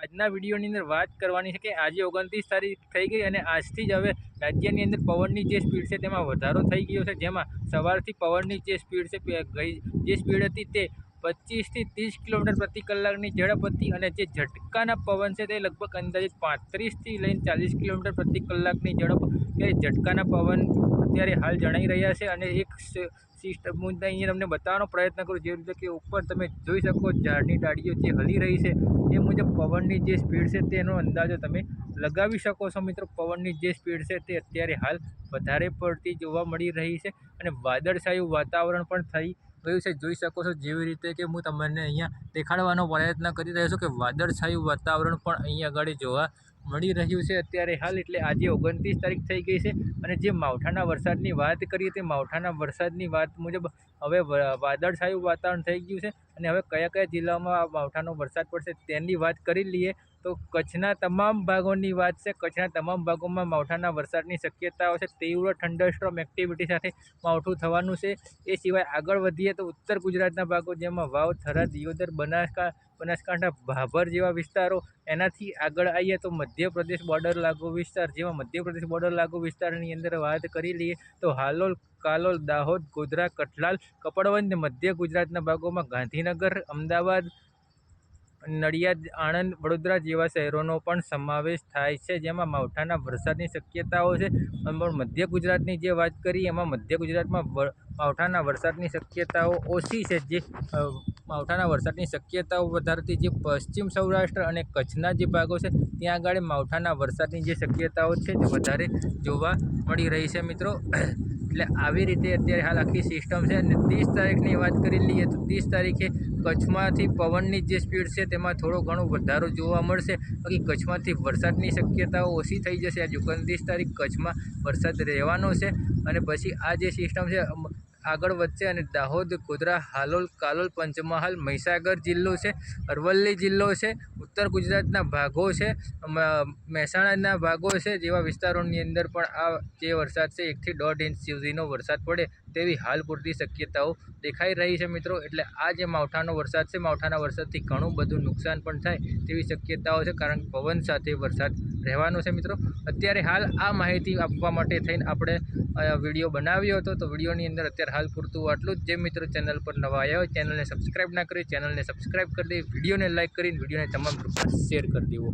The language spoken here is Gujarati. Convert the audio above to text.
આજના વિડીયોની અંદર વાત કરવાની છે કે આજે 29 તારીખ થઈ ગઈ અને આજથી જ હવે રાજ્યની અંદર પવનની જે સ્પીડ છે તેમાં વધારો થઈ ગયો છે, જેમાં સવારથી પવનની જે સ્પીડ છે જે સ્પીડ હતી તે 25 થી 30 કિલોમીટર પ્રતિ કલાકની ઝડપ હતી અને જે ઝટકાના પવન છે તે લગભગ અંદાજિત 35 થી લઈને 40 કિલોમીટર પ્રતિ કલાકની ઝડપ કે ઝટકાના પવન અત્યારે હાલ જણાઈ રહ્યા છે। અને એક સિસ્ટમ હું અહીંયા તમને બતાવવાનો પ્રયત્ન કરું, જે રીતે કે ઉપર તમે જોઈ શકો ઝાડની ડાળીઓ જે હલી રહી છે એ મુજબ પવનની જે સ્પીડ છે તેનો અંદાજો તમે લગાવી શકો છો। મિત્રો, પવનની જે સ્પીડ છે તે અત્યારે હાલ વધારે પડતી જોવા મળી રહી છે અને વાદળછાયું વાતાવરણ પણ થઈ ગયું છે। જોઈ શકો છો જેવી રીતે કે હું તમને અહીંયા દેખાડવાનો પ્રયત્ન કરી રહ્યો છું કે વાદળછાયું વાતાવરણ પણ અહીંયા આગળ જોવા મળી રહ્યું છે અત્યારે હાલ। એટલે આજે 29 તારીખ થઈ ગઈ છે અને જે માવઠાના વરસાદની વાત કરીએ તે માવઠાના વરસાદની વાત મુજબ હવે વાદળછાયું વાતાવરણ થઈ ગયું છે અને હવે કયા કયા જિલ્લામાં આ માવઠાનો વરસાદ પડશે તેની વાત કરી લઈએ તો કચ્છના તમામ ભાગોની વાત છે। કચ્છના તમામ ભાગોમાં માવઠાના વરસાદની શક્યતાઓ છે। તીવ્ર થંડરસ્ટોર્મ એક્ટિવિટી સાથે માવઠું થવાનું છે। એ સિવાય આગળ વધીએ તો ઉત્તર ગુજરાતના ભાગો જેમાં વાવ, થરાદ, દિયોદર, બનાસકાંઠા, ભાભર જેવા વિસ્તારો, એનાથી આગળ આવીએ તો મધ્યપ્રદેશ બોર્ડર લાગુ વિસ્તાર, જેમાં મધ્યપ્રદેશ બોર્ડર લાગુ વિસ્તારની અંદર વાત કરી લઈએ તો હાલોલ, કાલોલ, દાહોદ, ગોધરા, કઠલાલ, કપડવંજ, મધ્ય ગુજરાતના ભાગોમાં ગાંધીનગર, અમદાવાદ, નડિયાદ, આણંદ, વડોદરા જેવા શહેરોનો પણ સમાવેશ થાય છે, જેમાં માવઠાના વરસાદની શક્યતાઓ છે। મધ્ય ગુજરાતની જે વાત કરીએ એમાં મધ્ય ગુજરાતમાં માવઠાના વરસાદની શક્યતાઓ ઓછી છે। જે માવઠાના વરસાદની શક્યતાઓ વધારતી જે પશ્ચિમ સૌરાષ્ટ્ર અને કચ્છના જે ભાગો છે ત્યાં આગળ માવઠાના વરસાદની જે શક્યતાઓ છે તે વધારે જોવા મળી રહી છે। મિત્રો, એટલે આવી રીતે અત્યારે હાલ આખી સિસ્ટમ છે અને 30 તારીખની વાત કરી લઈએ તો 30 તારીખે કચ્છમાંથી પવનની જે સ્પીડ છે તેમાં થોડો ઘણો વધારો જોવા મળશે। બાકી કચ્છમાંથી વરસાદની શક્યતાઓ ઓછી થઈ જશે। આજે 29 તારીખ કચ્છમાં વરસાદ રહેવાનો છે અને પછી આ જે સિસ્ટમ છે આગળ વધશે અને દાહોદ, ગોધરા, હાલોલ, કાલોલ, પંચમહાલ, મહીસાગર જિલ્લો છે, અરવલ્લી જિલ્લો છે, ઉત્તર ગુજરાતના ભાગો છે, મહેસાણાના ભાગો છે જેવા વિસ્તારોની અંદર પણ આ જે વરસાદ છે 1 થી 1.5 ઇંચ સુધીનો વરસાદ પડે તેવી હાલ પૂરતી શક્યતાઓ દેખાઈ રહી છે। મિત્રો, એટલે આ જે માવઠાનો વરસાદ છે, માવઠાના વરસાદથી ઘણું બધું નુકસાન પણ થાય તેવી શક્યતાઓ છે, કારણ કે પવન સાથે વરસાદ રહેવાનો છે। મિત્રો, અત્યારે હાલ આ માહિતી આપવા માટે થઈને આપણે વિડીયો બનાવ્યો હતો, તો વિડીયોની અંદર અત્યારે હાલ પૂરતું આટલું જ। જે મિત્રો ચેનલ પર નવા આવ્યા હોય ચેનલને સબસ્ક્રાઈબ ના કરી, ચેનલને સબસ્ક્રાઈબ કરી દે, વિડીયોને લાઇક કરીને વિડીયોને તમામ ગ્રુપમાં શેર કરી દેવો।